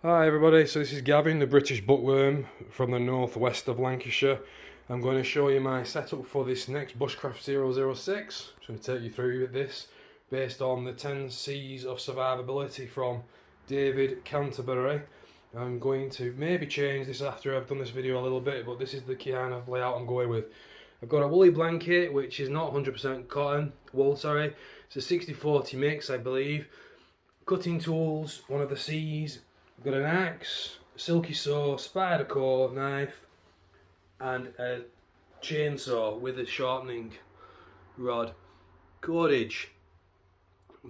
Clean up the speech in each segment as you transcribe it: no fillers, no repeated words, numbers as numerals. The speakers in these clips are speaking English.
Hi everybody, so this is Gavin, the British Bookworm from the northwest of Lancashire. I'm going to show you my setup for this next Bushcraft 006. I'm going to take you through this based on the 10 C's of survivability from David Canterbury. I'm going to maybe change this after I've done this video a little bit, but this is the kind of layout I'm going with. I've got a woolly blanket, which is not 100% wool, sorry. It's a 60-40 mix, I believe. Cutting tools, one of the C's. I've got an axe, silky saw, spider core knife, and a chainsaw with a shortening rod. Cordage,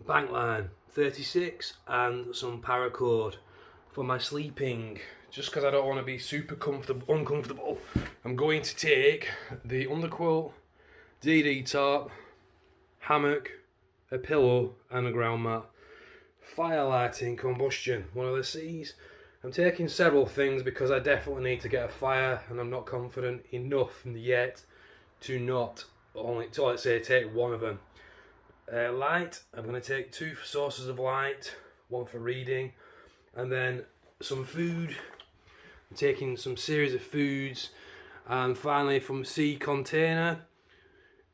bank line 36, and some paracord for my sleeping. Just because I don't want to be super uncomfortable, I'm going to take the underquilt, DD top, hammock, a pillow, and a ground mat. Firelighting combustion, one of the C's. I'm taking several things because I definitely need to get a fire, and I'm not confident enough yet to let's say take one of them. Light, I'm going to take 2 sources of light, one for reading, and then some food. I'm taking some series of foods, and finally from C container,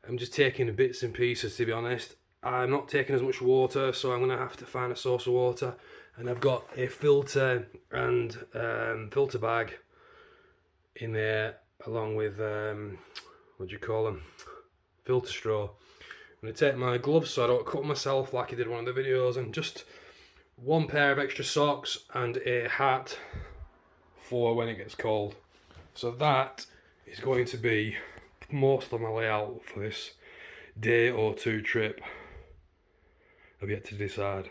I'm just taking bits and pieces, to be honest. I'm not taking as much water, so I'm going to have to find a source of water. And I've got a filter and filter bag in there, along with, what do you call them? Filter straw. I'm going to take my gloves so I don't cut myself like I did in one of the videos, and just 1 pair of extra socks and a hat for when it gets cold. So that is going to be most of my layout for this day or 2 trip. I've yet to decide.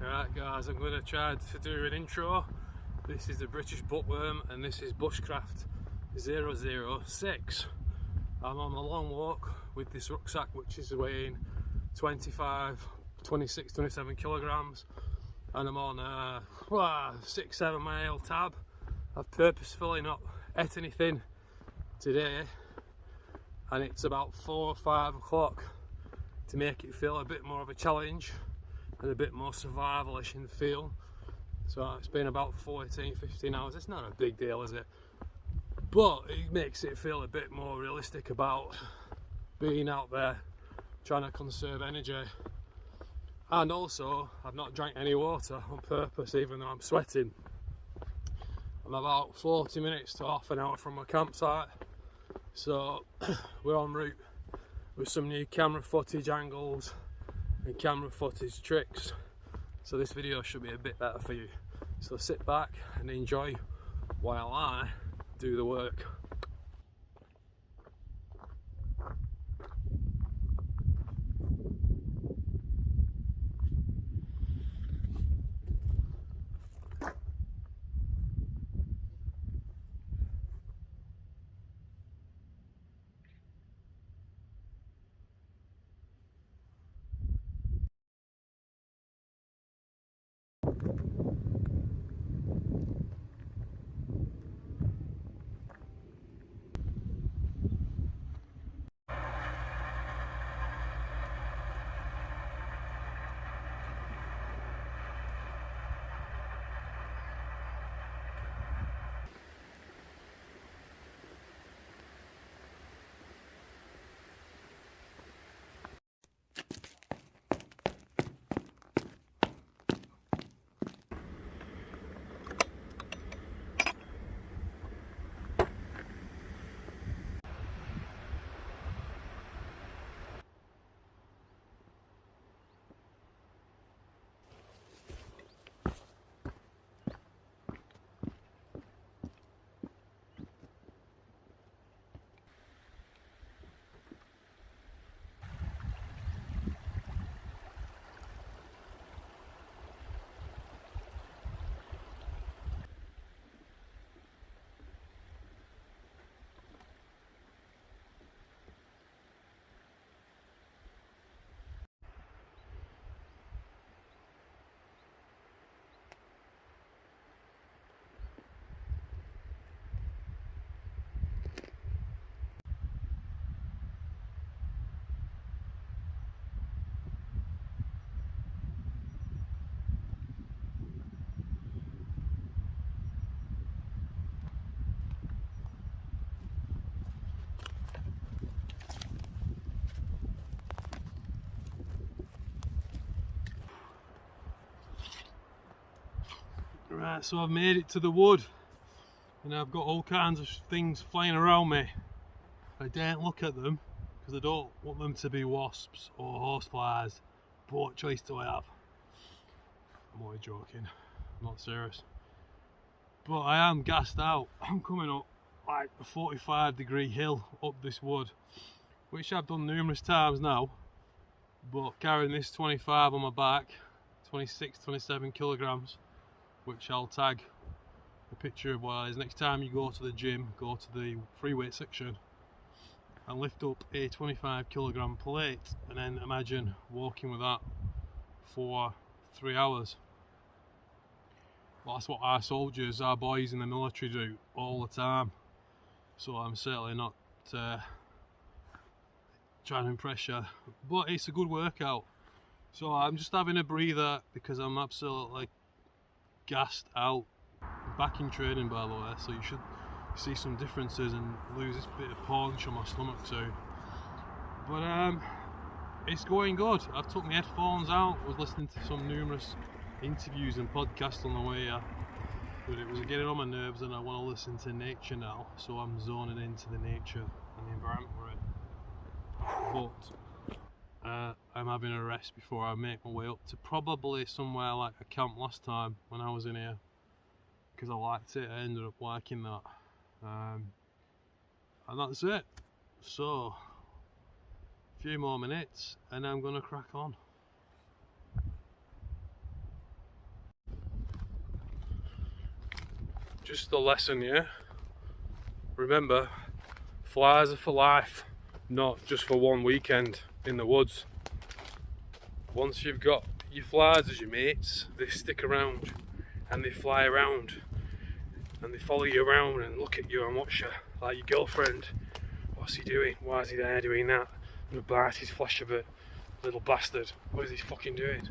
Alright guys, I'm going to try to do an intro. This is the British Bookworm and this is Bushcraft 006. I'm on a long walk with this rucksack, which is weighing 26, 27 kilograms, and I'm on a 6-7 mile tab. I've purposefully not ate anything today, and it's about 4 or 5 o'clock, to make it feel a bit more of a challenge and a bit more survivalish in the feel. So it's been about 14-15 hours. It's not a big deal, is it? But it makes it feel a bit more realistic about being out there trying to conserve energy. And also, I've not drank any water on purpose, even though I'm sweating. I'm about 40 minutes to half an hour from my campsite, so we're en route with some new camera footage angles and camera footage tricks, so this video should be a bit better for you. So sit back and enjoy while I do the work. Right, so I've made it to the wood, and I've got all kinds of things flying around me. I daren't look at them because I don't want them to be wasps or horseflies. But what choice do I have? I'm only joking, I'm not serious. But I am gassed out. I'm coming up like a 45-degree hill up this wood, which I've done numerous times now, but carrying this 25 on my back, 26, 27 kilograms, which I'll tag a picture of what it is. Next time you go to the gym, go to the free weight section and lift up a 25 kilogram plate, and then imagine walking with that for 3 hours. Well, that's what our soldiers, our boys in the military do all the time. So I'm certainly not trying to impress you, but it's a good workout. So I'm just having a breather because I'm absolutely gassed out. Back in training, by the way, so you should see some differences and lose this bit of punch on my stomach too. But it's going good. I've took my headphones out, was listening to some numerous interviews and podcasts on the way here, but it was getting on my nerves, and I want to listen to nature now, so I'm zoning into the nature and the environment we're in. But I'm having a rest before I make my way up to probably somewhere like a camp last time when I was in here, because I liked it. I ended up liking that, and that's it. So a few more minutes and I'm gonna crack on. Just a lesson, yeah. Remember, Flies are for life, not just for one weekend in the woods. Once you've got your flies as your mates, they stick around and they fly around and they follow you around and look at you and watch you like your girlfriend. What's he doing? Why is he there doing that? I'm gonna bite his flesh a bit, little bastard. What is he fucking doing?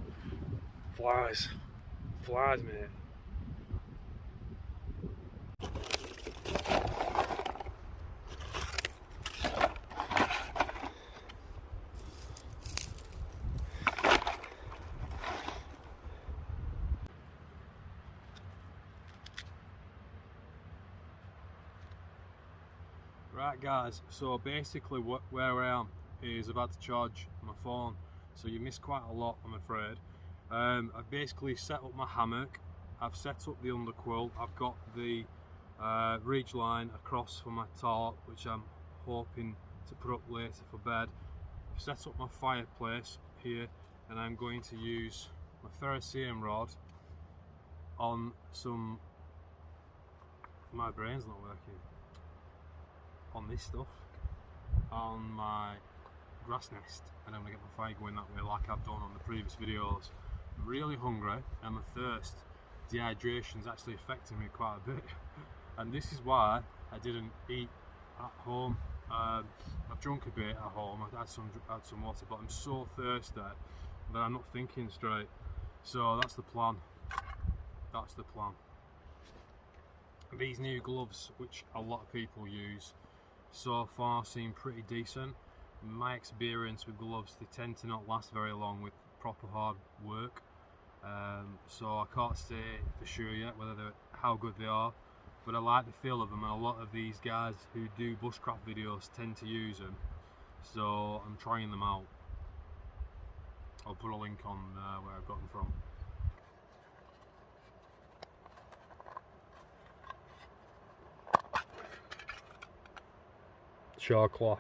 Flies. Flies, mate. Right guys, so basically where I am is I've had to charge my phone, so you missed quite a lot, I'm afraid. I've basically set up my hammock, I've set up the underquilt, I've got the ridge line across for my tarp, which I'm hoping to put up later for bed. I've set up my fireplace here, and I'm going to use my ferrocerium rod on some, my brain's not working, on this stuff, on my grass nest, and I'm going to get my fire going that way like I've done on the previous videos. I'm really hungry and my thirst, dehydration is actually affecting me quite a bit, and this is why I didn't eat at home. I've drunk a bit at home, I've had some water, but I'm so thirsty that I'm not thinking straight. So that's the plan. That's the plan. These new gloves, which a lot of people use, so far seem pretty decent. In my experience with gloves, they tend to not last very long with proper hard work. So I can't say for sure yet how good they are, but I like the feel of them, and a lot of these guys who do bushcraft videos tend to use them, so I'm trying them out. I'll put a link on where I've got them from. Char cloth.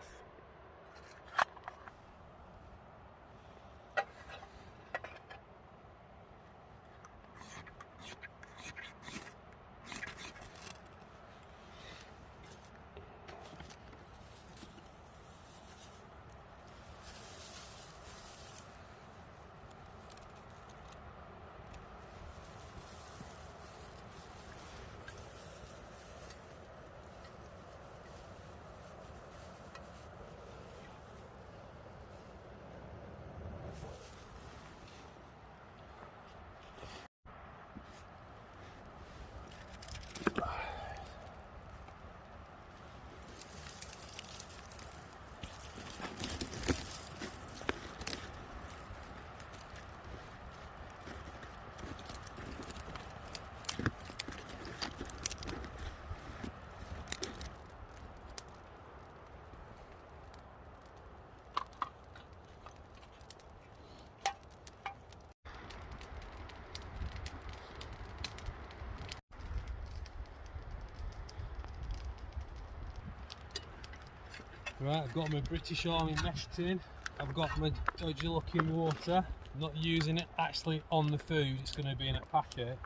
Right, I've got my British Army mesh tin, I've got my dodgy looking water, I'm not using it actually on the food, it's going to be in a packet,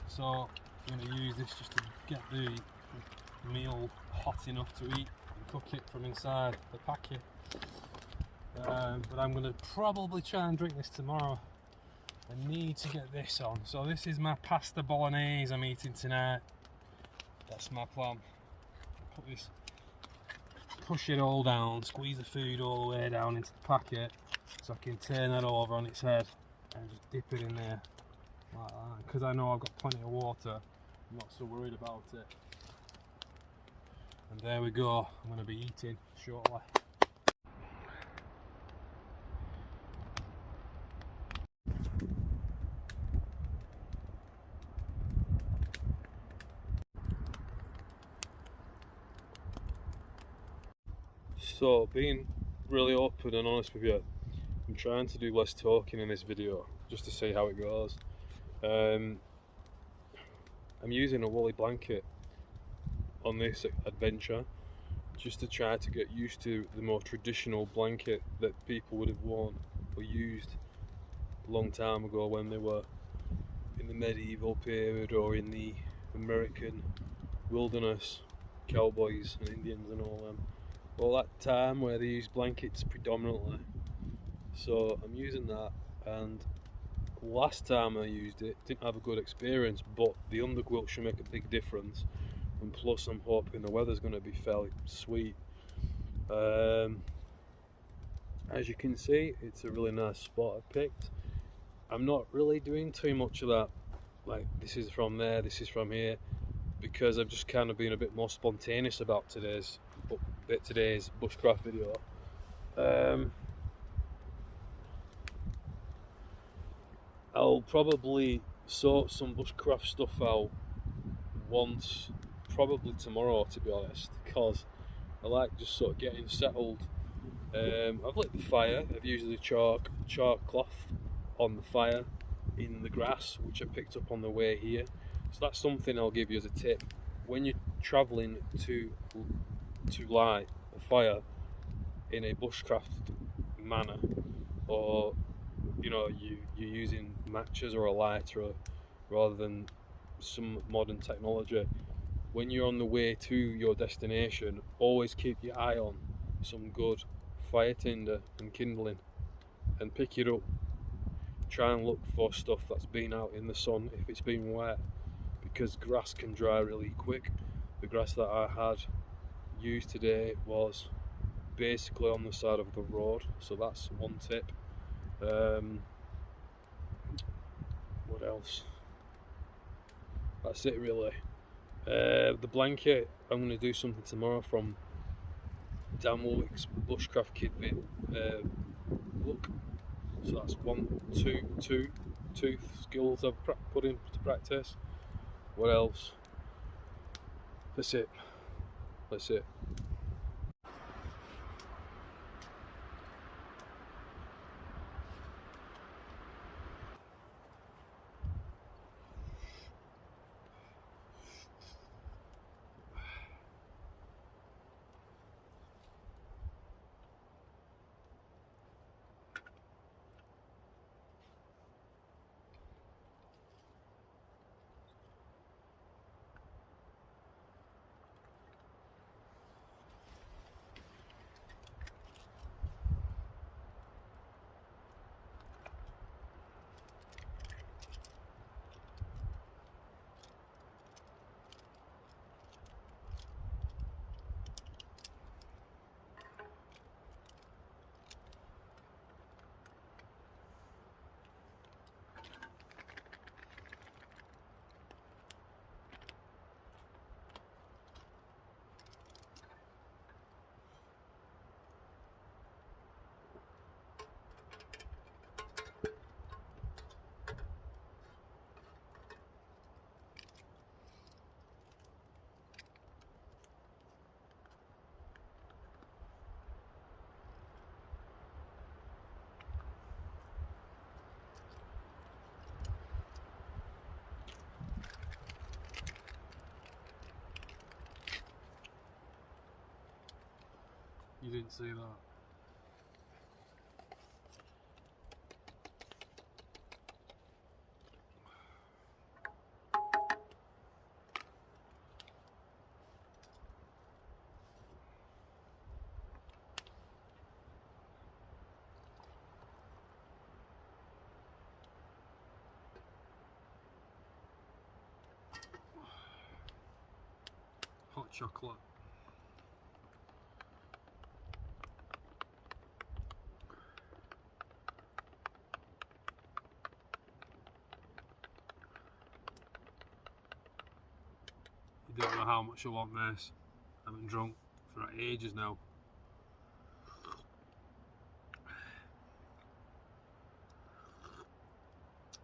so I'm going to use this just to get the meal hot enough to eat and cook it from inside the packet. But I'm going to probably try and drink this tomorrow. I need to get this on. So this is my pasta bolognese I'm eating tonight. That's my plan. Put this, push it all down, squeeze the food all the way down into the packet so I can turn that over on its head and just dip it in there like that. Because I know I've got plenty of water, I'm not so worried about it. And there we go, I'm going to be eating shortly. So, being really open and honest with you, I'm trying to do less talking in this video, just to see how it goes. I'm using a woolly blanket on this adventure, just to try to get used to the more traditional blanket that people would have worn or used a long time ago when they were in the medieval period or in the American wilderness. cowboys and Indians and all that time where they used blankets predominantly. So I'm using that, and last time I used it, didn't have a good experience, but the underquilt should make a big difference, and plus I'm hoping the weather's going to be fairly sweet. As you can see, it's a really nice spot I picked. I'm not really doing too much of that, like this is from there, this is from here, because I've just kind of been a bit more spontaneous about today's bushcraft video. I'll probably sort some bushcraft stuff out once, probably tomorrow to be honest, because I like just sort of getting settled. I've lit the fire, I've used the chalk cloth on the fire in the grass, which I picked up on the way here. So that's something I'll give you as a tip. When you're travelling to light a fire in a bushcraft manner, or you know, you're using matches or a lighter rather than some modern technology, when you're on the way to your destination, always keep your eye on some good fire tinder and kindling and pick it up. Try and look for stuff that's been out in the sun if it's been wet, because grass can dry really quick. The grass that I had used today was basically on the side of the road, so that's one tip. What else? That's it really. The blanket, I'm going to do something tomorrow from Dan Woolwick's Bushcraft Kit book. So that's two skills I've put into practice. What else? That's it. You didn't see that. Hot chocolate. You don't know how much I want this. I haven't drunk for ages now.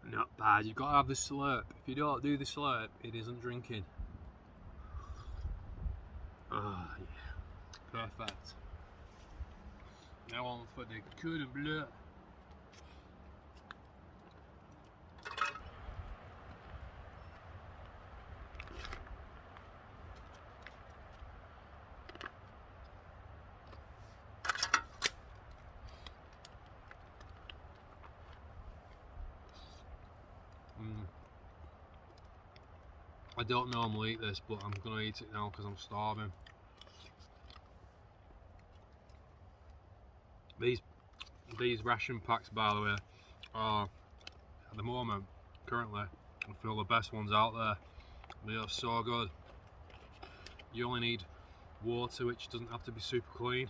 Not bad. You've got to have the slurp. If you don't do the slurp, it isn't drinking. Ah, yeah. Perfect. Now on for the cordon bleu. I don't normally eat this, but I'm gonna eat it now because I'm starving. These ration packs, by the way, are at the moment, currently, I feel the best ones out there. They are so good. You only need water, which doesn't have to be super clean,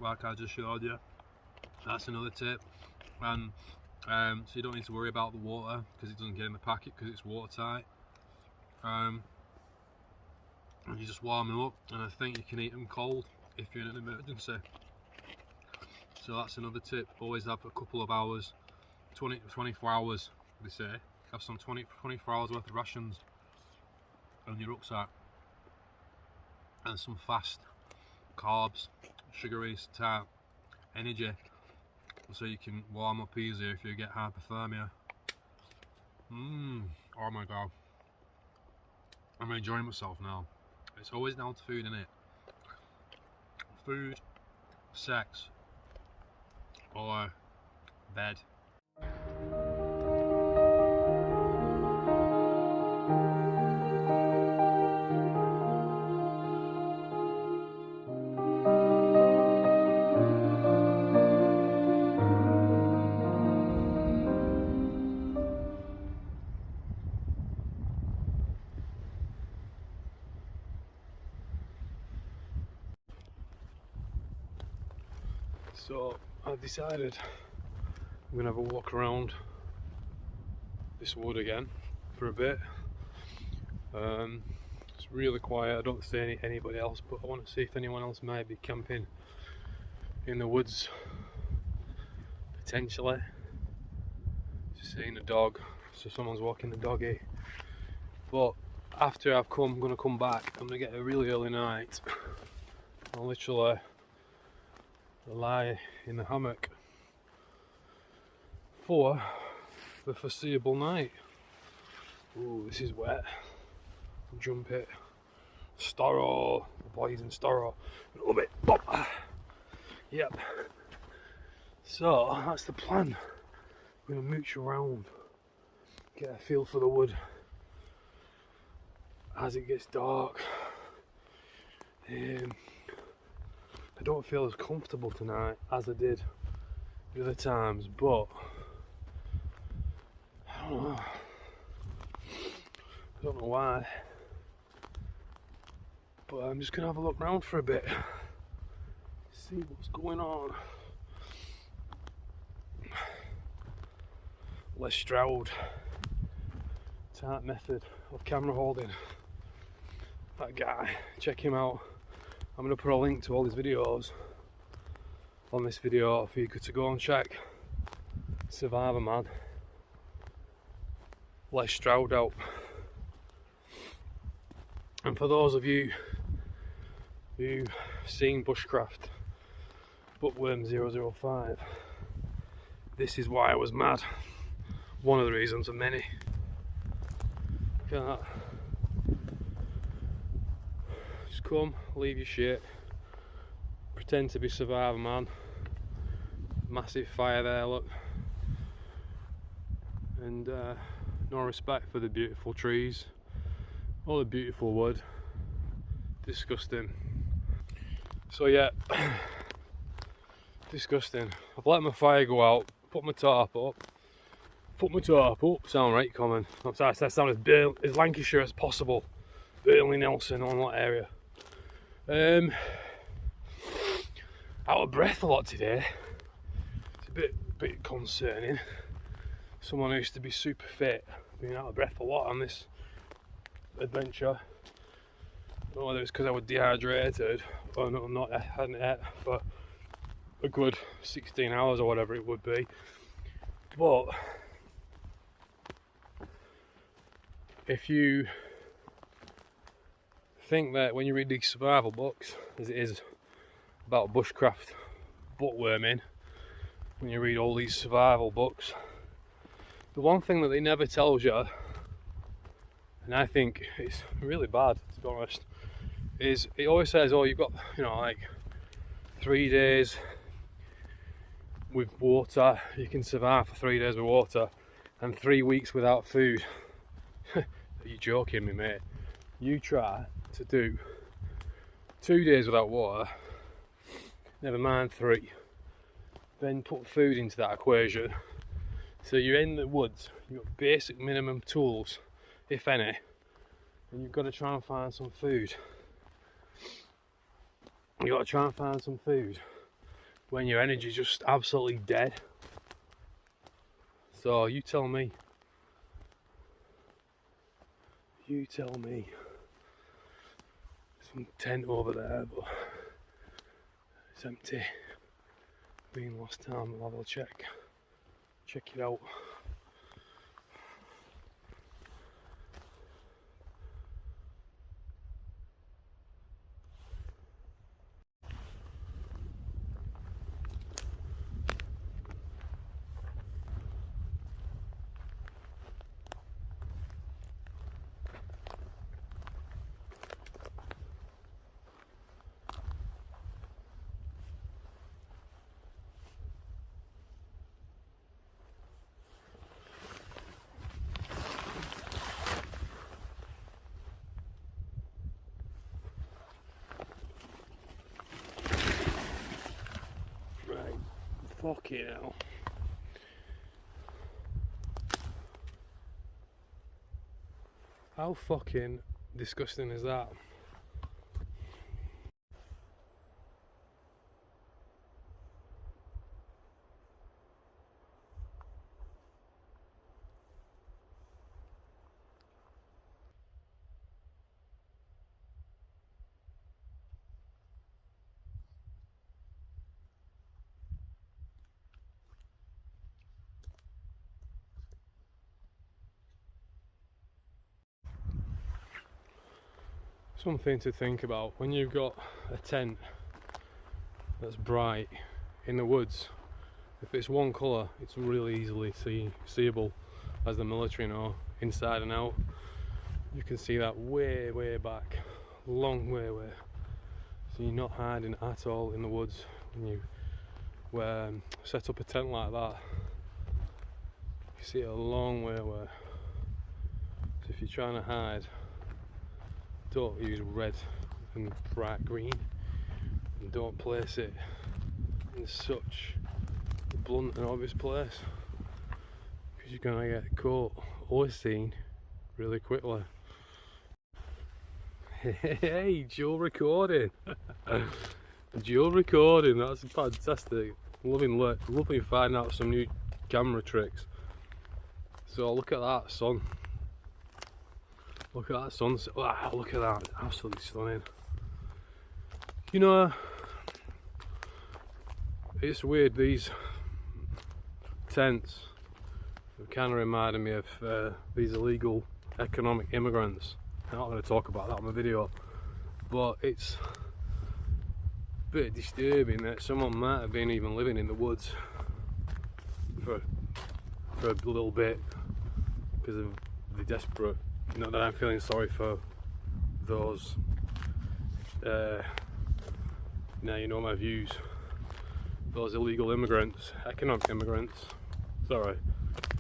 like I just showed you. That's another tip. And so you don't need to worry about the water because it doesn't get in the packet because it's watertight. And you just warm them up, and I think you can eat them cold if you're in an emergency. So that's another tip. Always have a couple of hours, 24 hours they say. Have some 24 hours worth of rations on your rucksack, and some fast carbs, sugary type energy, so you can warm up easier if you get hypothermia. Oh my god, I'm enjoying myself now. It's always down to food, innit? Food, sex, or bed. So I've decided I'm gonna have a walk around this wood again for a bit. It's really quiet. I don't see anybody else, but I want to see if anyone else might be camping in the woods potentially. Just seeing a dog, so someone's walking the doggy. But after I'm gonna come back, I'm gonna get a really early night. I'll literally lie in the hammock for the foreseeable night. Ooh, this is wet. Jump it. Storrow, the boys in Storrow. A little bit. Bop. Yep. So that's the plan. I'm gonna mooch around, get a feel for the wood as it gets dark. I don't feel as comfortable tonight as I did the other times, but I don't know. I don't know why, but I'm just gonna have a look around for a bit, see what's going on. Les Stroud type method of camera holding. That guy, check him out. I'm going to put a link to all his videos on this video for you to go and check. Survivor man, Les Stroud out. And for those of you who've seen Bushcraft Bookworm 005, this is why I was mad. One of the reasons of many. Look at that. Just come, leave your shit, pretend to be Survivor man. Massive fire there, look. And no respect for the beautiful trees or the beautiful wood. Disgusting. So yeah, disgusting. I've let my fire go out, put my tarp up. Sound right common. I'm trying to sound as Lancashire as possible. Burnley, Nelson, on that area. Out of breath a lot today. It's a bit concerning. Someone who used to be super fit, being out of breath a lot on this adventure. I don't know whether it's because I was dehydrated or not. I hadn't ate for a good 16 hours or whatever it would be. But if you think that when you read these survival books, as it is about bushcraft bookworming, when you read all these survival books, the one thing that they never tells you, and I think it's really bad to be honest, is it always says, oh, you've got, like 3 days with water, you can survive for 3 days with water, and 3 weeks without food. Are you joking me, mate? You try to do 2 days without water, never mind 3, then put food into that equation. So you're in the woods, you've got basic minimum tools, if any, and you've got to try and find some food. You've got to try and find some food when your energy's just absolutely dead. So you tell me. You tell me. Some tent over there, but it's empty. Been last time, I'll have a check it out. Fucking hell. How fucking disgusting is that? Something to think about when you've got a tent that's bright in the woods. If it's one colour, it's really easily seeable, as the military know, inside and out. You can see that way back, long way. So you're not hiding at all in the woods when you set up a tent like that. You see it a long way away. So if you're trying to hide, don't use red and bright green, and don't place it in such a blunt and obvious place, because you're gonna get caught or seen really quickly. Hey, dual recording. Dual recording, that's fantastic. Loving finding out some new camera tricks. So look at that sun. Look at that sunset. Wow, look at that. Absolutely stunning. You know, it's weird, these tents have kind of reminded me of these illegal economic immigrants. I'm not going to talk about that in my video, but it's a bit disturbing that someone might have been even living in the woods for a little bit because of the desperate. Not that I'm feeling sorry for those, now you know my views, those illegal immigrants, economic immigrants, sorry,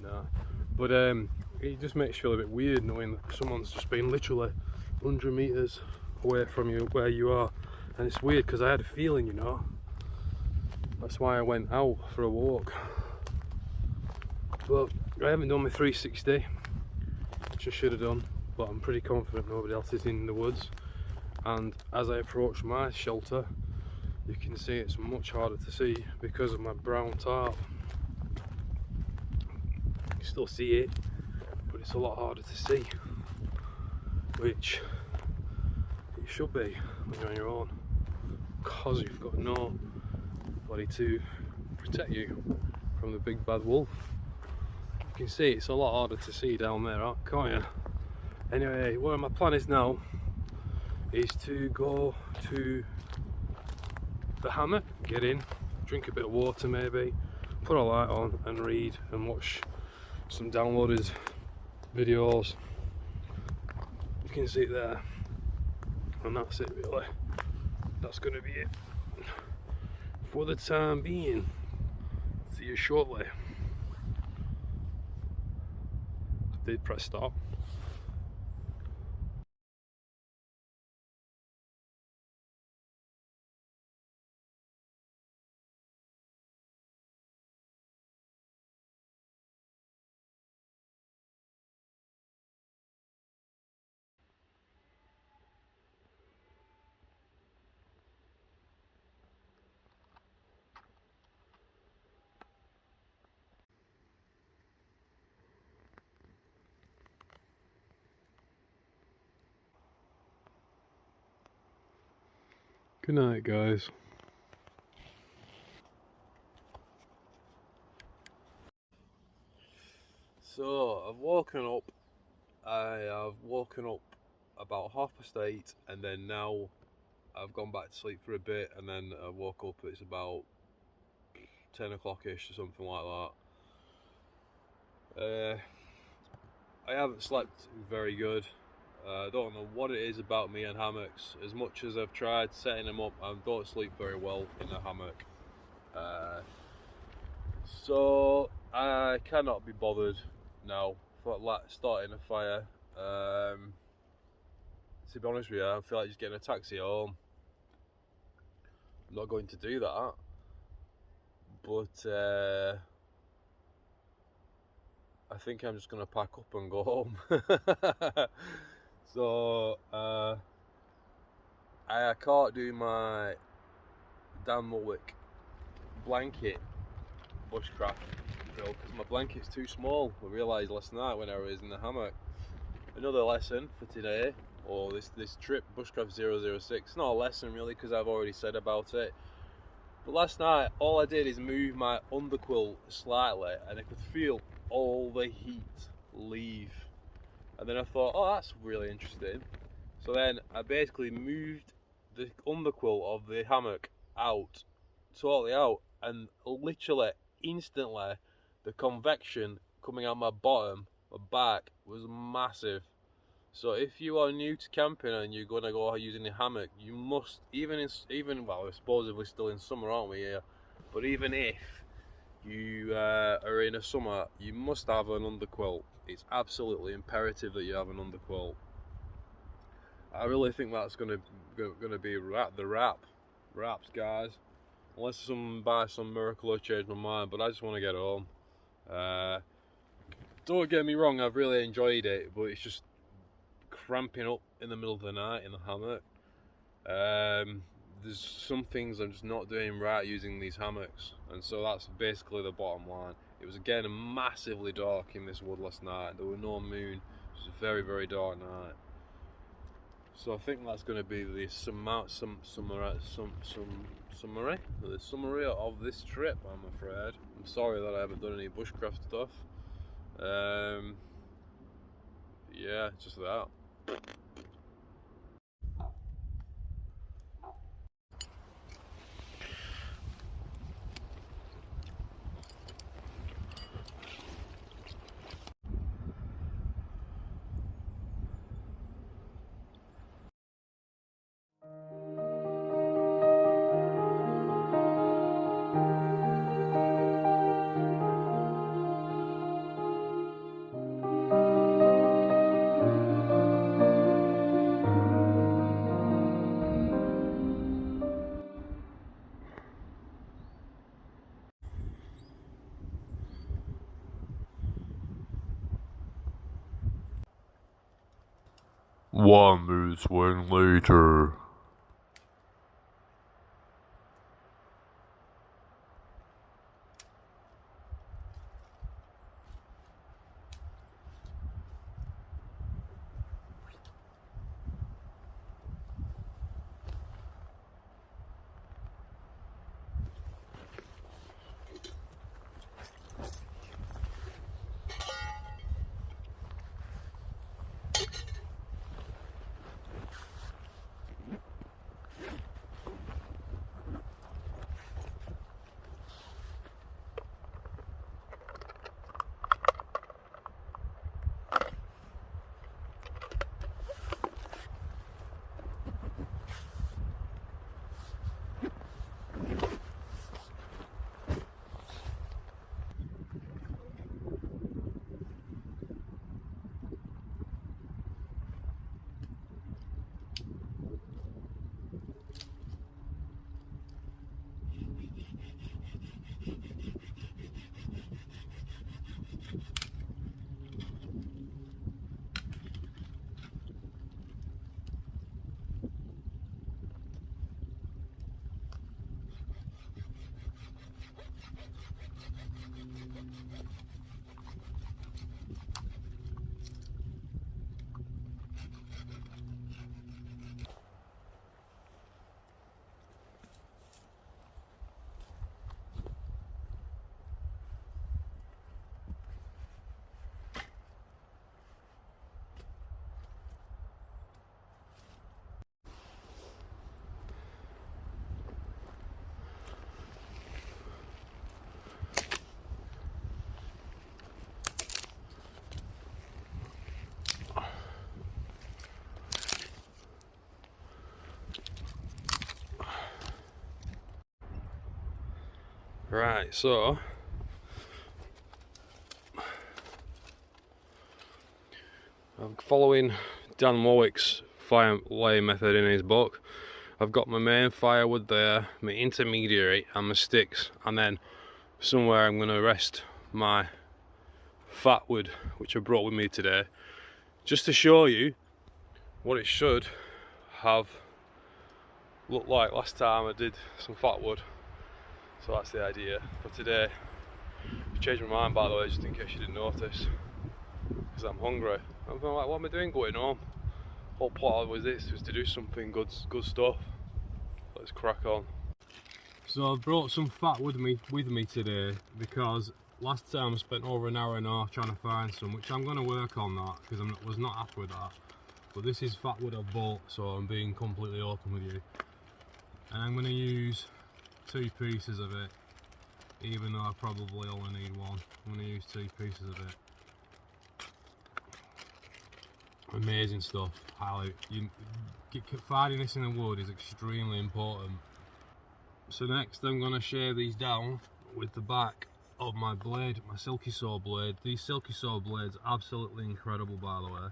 no, but it just makes you feel a bit weird knowing that someone's just been literally 100 metres away from you, where you are, and it's weird because I had a feeling, you know, that's why I went out for a walk, but I haven't done my 360, which I should have done, but I'm pretty confident nobody else is in the woods. And as I approach my shelter, you can see it's much harder to see because of my brown tarp. You can still see it, but it's a lot harder to see, which it should be when you're on your own, because you've got nobody to protect you from the big bad wolf. You can see it's a lot harder to see down there, can't you? Anyway, what my plan is now is to go to the hammock, get in, drink a bit of water maybe, put a light on and read and watch some downloaded videos. You can see it there, and that's it really. That's going to be it for the time being. See you shortly. did press stop. Good night, guys. So I've woken up. I've woken up about 8:30, and then now I've gone back to sleep for a bit, and then I woke up. It's about 10 o'clock-ish or something like that. I haven't slept very good. I don't know what it is about me and hammocks. As much as I've tried setting them up, I don't sleep very well in a hammock. So I cannot be bothered now for starting a fire. To be honest with you, I feel like just getting a taxi home. I'm not going to do that, but I think I'm just going to pack up and go home. So I can't do my Dan Mulwick blanket bushcraft drill because my blanket's too small. I realised last night when I was in the hammock. Another lesson for today, or this trip, Bushcraft 006. Not a lesson really, because I've already said about it. But last night, all I did is move my underquilt slightly, and I could feel all the heat leave. And then I thought, oh, that's really interesting. So then I basically moved the underquilt of the hammock out, totally out, and literally instantly the convection coming out my bottom, my back, was massive. So if you are new to camping and you're going to go using a hammock, you must, even well, I suppose we're still in summer, aren't we here? But even if you are in a summer, you must have an underquilt. It's absolutely imperative that you have an underquilt. I really think that's going to be the wraps, guys. Unless by some miracle I change my mind, but I just want to get home. Don't get me wrong, I've really enjoyed it, but it's just cramping up in the middle of the night in the hammock. There's some things I'm just not doing right using these hammocks, and so that's basically the bottom line. It was again massively dark in this wood last night. There was no moon. It was a very, very dark night. So I think that's going to be the summary of this trip, I'm afraid. I'm sorry that I haven't done any bushcraft stuff. Yeah, just that. One minute when later. Right, so I'm following Dan Warwick's fire laying method in his book. I've got my main firewood there, my intermediary and my sticks, and then somewhere I'm going to rest my fat wood which I brought with me today, just to show you what it should have looked like last time I did some fat wood. So that's the idea for today. I've changed my mind, by the way, just in case you didn't notice, because I'm hungry. I'm like, what am I doing going home? Whole plot was this, was to do something good stuff. Let's crack on. So I've brought some fat wood with me today, because last time I spent over an hour and a half trying to find some, which I'm going to work on that, because I was not happy with that. But this is fat wood I've bought, so I'm being completely open with you. And I'm going to use 2 pieces of it, even though I probably only need 1. I'm going to use 2 pieces of it. Amazing stuff. Finding this in the wood is extremely important. So next I'm going to shave these down with the back of my blade, my silky saw blade. These silky saw blades are absolutely incredible, by the way.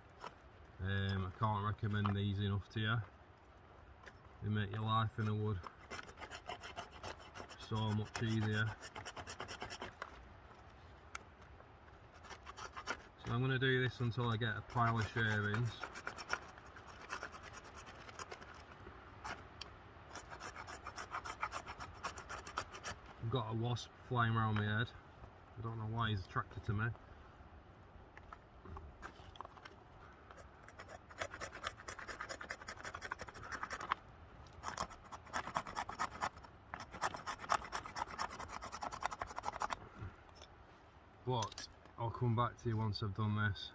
I can't recommend these enough to you. They make your life in the wood so much easier. So I'm going to do this until I get a pile of shavings. I've got a wasp flying around my head. I don't know why he's attracted to me. But I'll come back to you once I've done this.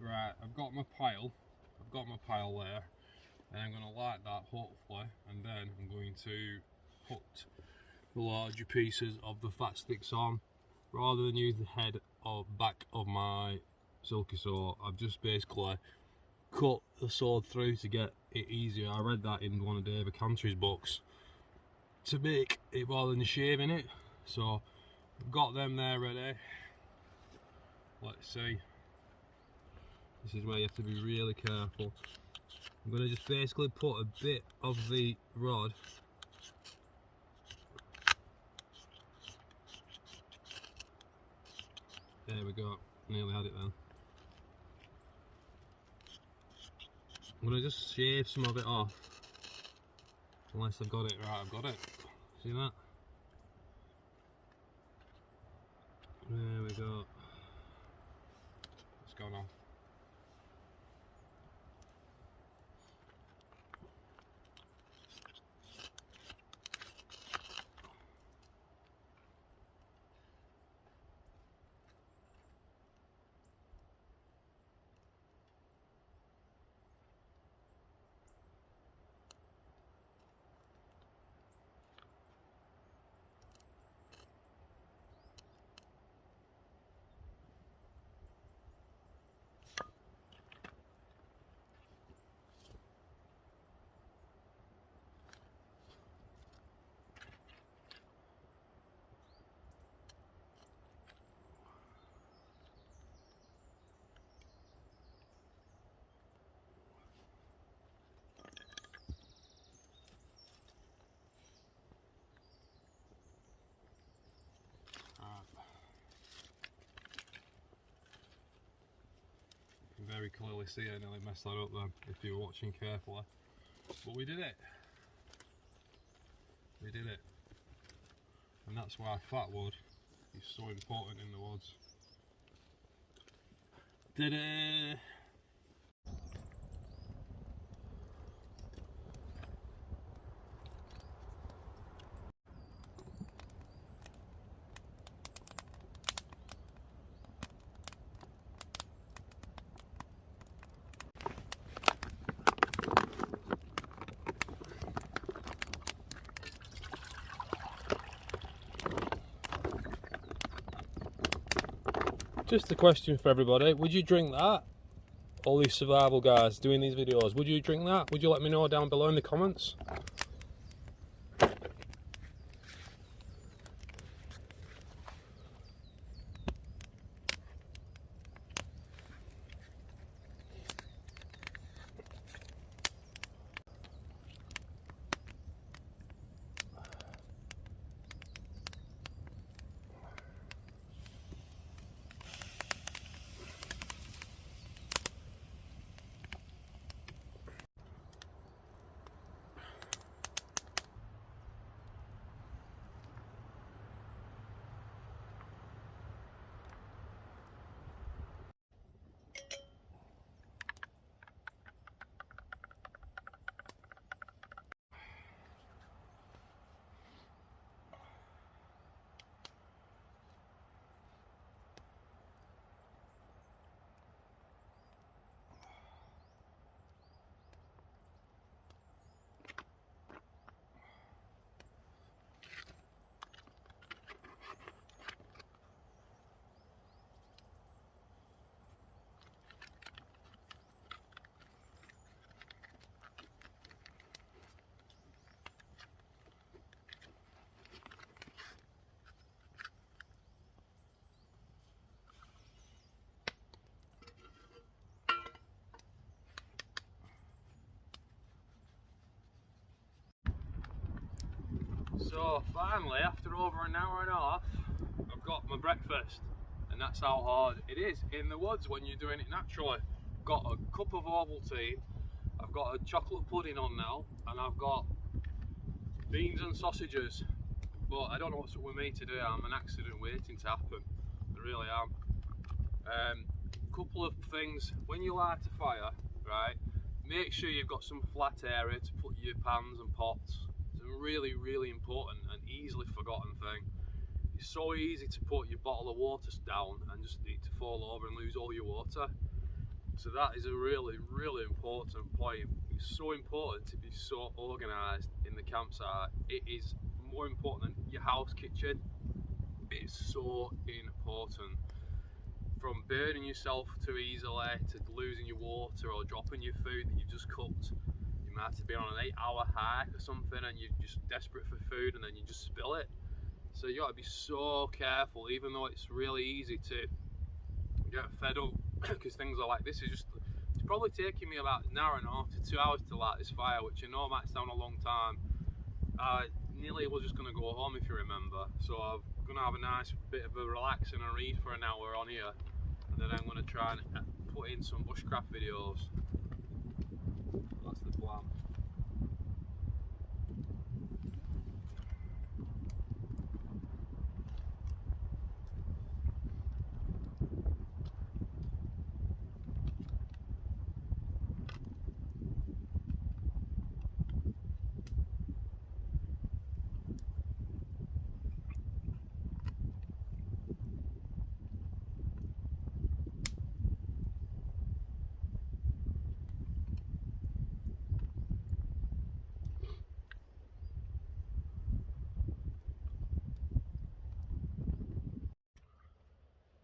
Right, I've got my pile there, and I'm going to light that hopefully, and then I'm going to put the larger pieces of the fat sticks on. Rather than use the head or back of my silky saw, I've just basically cut the sword through to get it easier. I read that in one of David Cantry's books, to make it rather than shaving it. So I've got them there ready. Let's see. This is where you have to be really careful. I'm going to just basically put a bit of the rod there we go, nearly had it then. I'm going to just shave some of it off, unless I've got it right. I've got it, see that? There we go, it's gone off. very clearly see it, I nearly messed that up then, if you were watching carefully. But we did it. We did it. And that's why fat wood is so important in the woods. Did it! Just a question for everybody, would you drink that? All these survival guys doing these videos, would you drink that? Would you let me know down below in the comments? So finally, after over an hour and a half, I've got my breakfast, and that's how hard it is in the woods when you're doing it naturally. I've got a cup of Ovaltine, I've got a chocolate pudding on now, and I've got beans and sausages. But I don't know what's up with me today. I'm an accident waiting to happen. I really am. Couple of things: when you light a fire, right, make sure you've got some flat area to put your pans and pots. It's a really important and easily forgotten thing. It's so easy to put your bottle of water down and just need to fall over and lose all your water. So that is a really important point. It's so important to be so organised in the campsite. It is more important than your house kitchen. It is so important. From burning yourself too easily to losing your water or dropping your food that you've just cooked. You might have to be on an 8-hour hike or something and you're just desperate for food and then you just spill it. So you got to be so careful, even though it's really easy to get fed up because things are like this. It's probably taking me about an hour and a half to 2 hours to light this fire, which I know might sound a long time. I nearly was just going to go home, if you remember. So I'm going to have a nice bit of a relax and a read for an hour on here, and then I'm going to try and put in some bushcraft videos. That's the plan.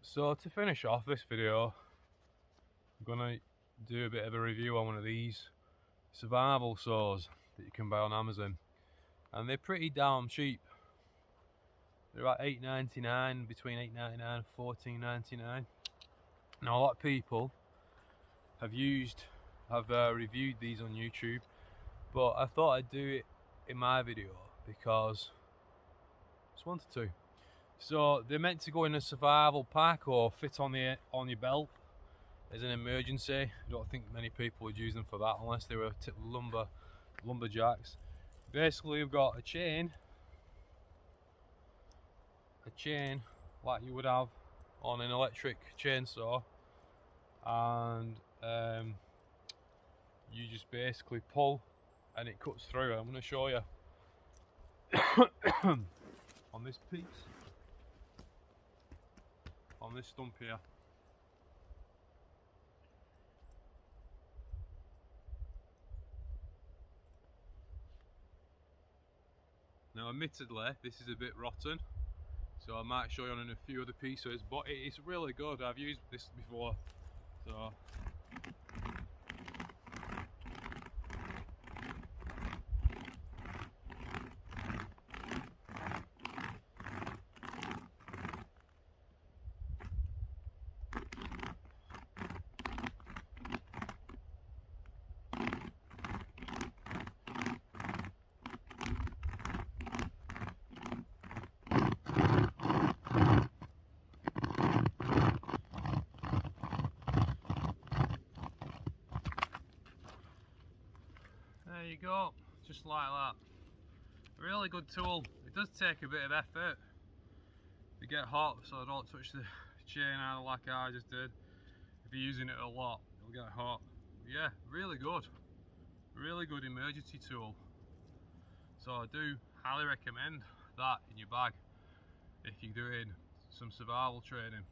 So to finish off this video, I'm going to do a bit of a review on one of these survival saws that you can buy on Amazon, and they're pretty damn cheap. They're about $8.99, between $8.99 and $14.99. Now a lot of people have reviewed these on YouTube, but I thought I'd do it in my video because I just wanted to. So they're meant to go in a survival pack or fit on your belt. as an emergency. I don't think many people would use them for that unless they were lumberjacks. Basically, you've got a chain like you would have on an electric chainsaw, and you just basically pull and it cuts through. I'm going to show you on this piece, on this stump here. Now admittedly this is a bit rotten, so I might show you on a few other pieces, but it's really good. I've used this before, so there you go, just like that. A really good tool. It does take a bit of effort to get hot, so don't touch the chain either like I just did. If you're using it a lot, it'll get hot. But yeah, really good emergency tool. So I do highly recommend that in your bag if you're doing some survival training.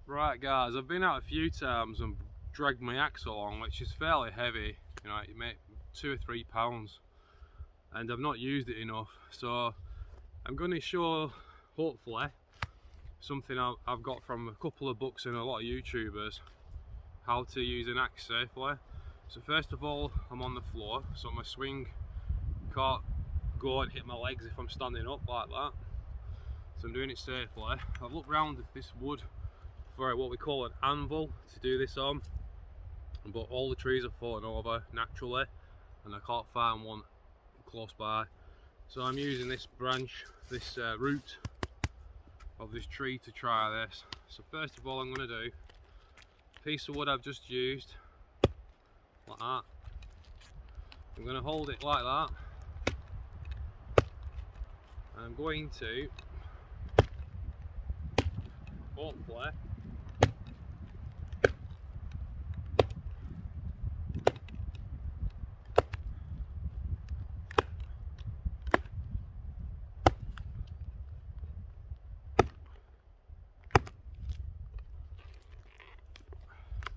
Right guys, I've been out a few times and dragged my axe along, which is fairly heavy, you know, it may 2 or 3 pounds, and I've not used it enough. So I'm going to show, hopefully, something I've got from a couple of books and a lot of YouTubers, how to use an axe safely. So first of all, I'm on the floor, so my swing can't go and hit my legs if I'm standing up like that. So I'm doing it safely. I've looked round this wood for what we call an anvil to do this on, but all the trees have fallen over naturally and I can't find one close by. So I'm using this branch, this root of this tree to try this. So first of all, I'm going to do a piece of wood I've just used, like that. I'm going to hold it like that. I'm going to hopefully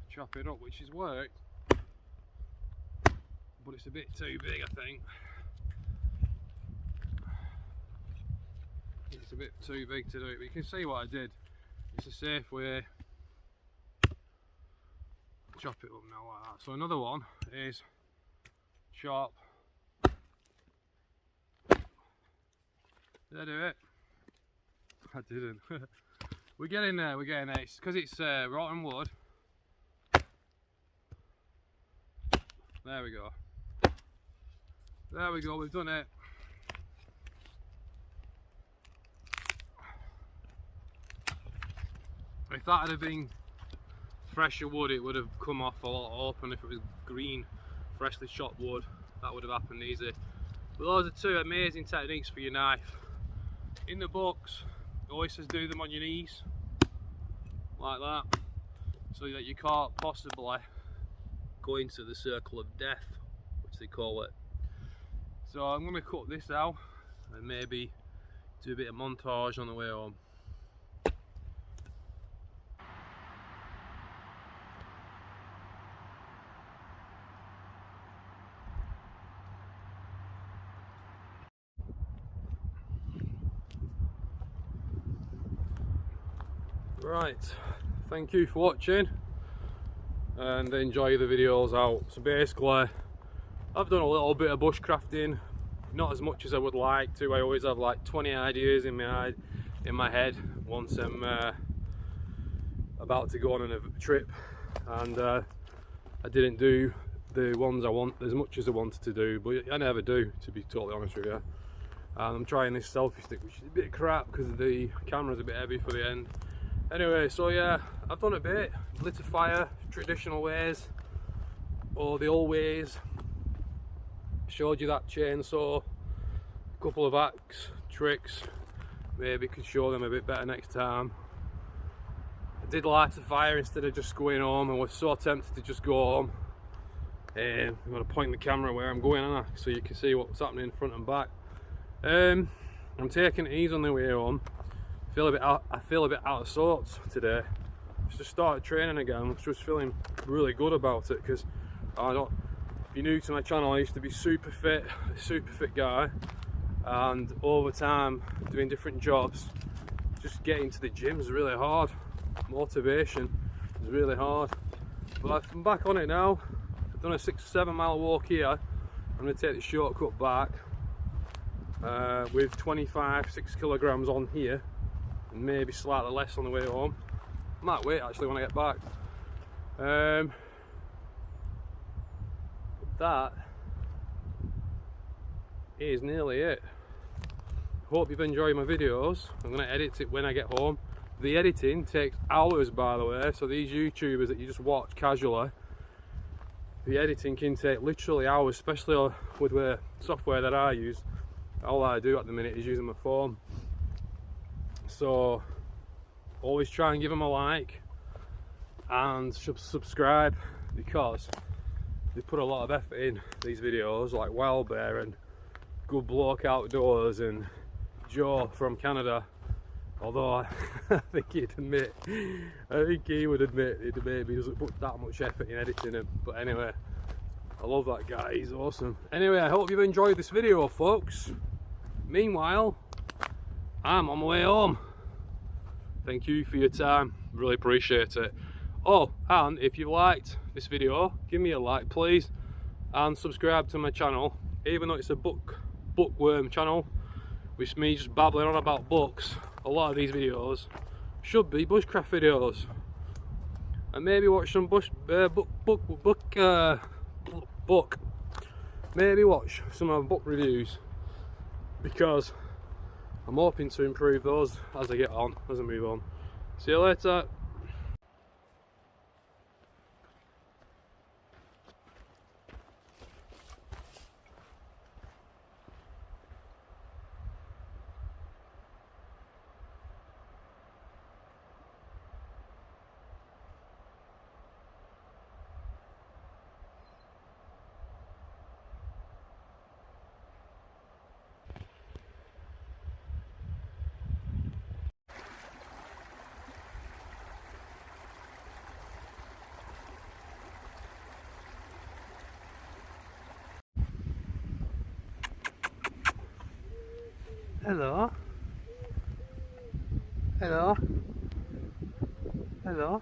chop it up, which has worked, but it's a bit too big, I think. It's a bit too big to do it, but you can see what I did. It's a safe way. Chop it up now like that. So another one is chop. Did I do it? I didn't. We're getting there, we're getting there. It's because it's rotten wood. There we go. There we go, we've done it. If that had been fresher wood, it would have come off a lot open. If it was green, freshly chopped wood, that would have happened easy. But those are two amazing techniques for your knife. In the books, it always says do them on your knees, like that, so that you can't possibly go into the circle of death, which they call it. So I'm going to cut this out and maybe do a bit of montage on the way home. Right, thank you for watching and enjoy the videos out. So basically, I've done a little bit of bushcrafting, not as much as I would like to. I always have like 20 ideas in my head once I'm about to go on a trip, and I didn't do the ones I want as much as I wanted to do, but I never do, to be totally honest with you. and I'm trying this selfie stick, which is a bit crap because the camera's a bit heavy for the end. Anyway, so yeah, I've done a bit. Lit a fire, traditional ways, or the old ways. Showed you that chainsaw, a couple of axe tricks. Maybe could show them a bit better next time. I did light a fire instead of just going home. I was so tempted to just go home. I'm going to point the camera where I'm going on so you can see what's happening in front and back. I'm taking it easy on the way home. I feel a bit out of sorts today. Just started training again. Just feeling really good about it because if you're new to my channel, I used to be super fit guy, and over time doing different jobs, just getting to the gym is really hard. Motivation is really hard, but I'm back on it now. I've done a 6 or 7 mile walk here. I'm going to take the shortcut back with 6 kilograms on here, and maybe slightly less on the way home. I might wait actually when I get back. That is nearly it. Hope you've enjoyed my videos. I'm going to edit it when I get home. The editing takes hours, by the way, so these YouTubers that you just watch casually, the editing can take literally hours, especially with the software that I use. All I do at the minute is using my phone. So always try and give them a like and subscribe, because they put a lot of effort in these videos, like Wild Bear and Good Bloke Outdoors and Joe from Canada. Although I think he would admit he maybe doesn't put that much effort in editing him. But anyway, I love that guy, he's awesome. Anyway, I hope you've enjoyed this video, folks. Meanwhile, I'm on my way home. Thank you for your time, really appreciate it. Oh, and if you liked this video, give me a like please, and subscribe to my channel. Even though it's a bookworm channel, with me just babbling on about books, a lot of these videos should be bushcraft videos. And maybe watch some maybe watch some of book reviews, because I'm hoping to improve those as I move on. See you later. Hello. Hello. Hello.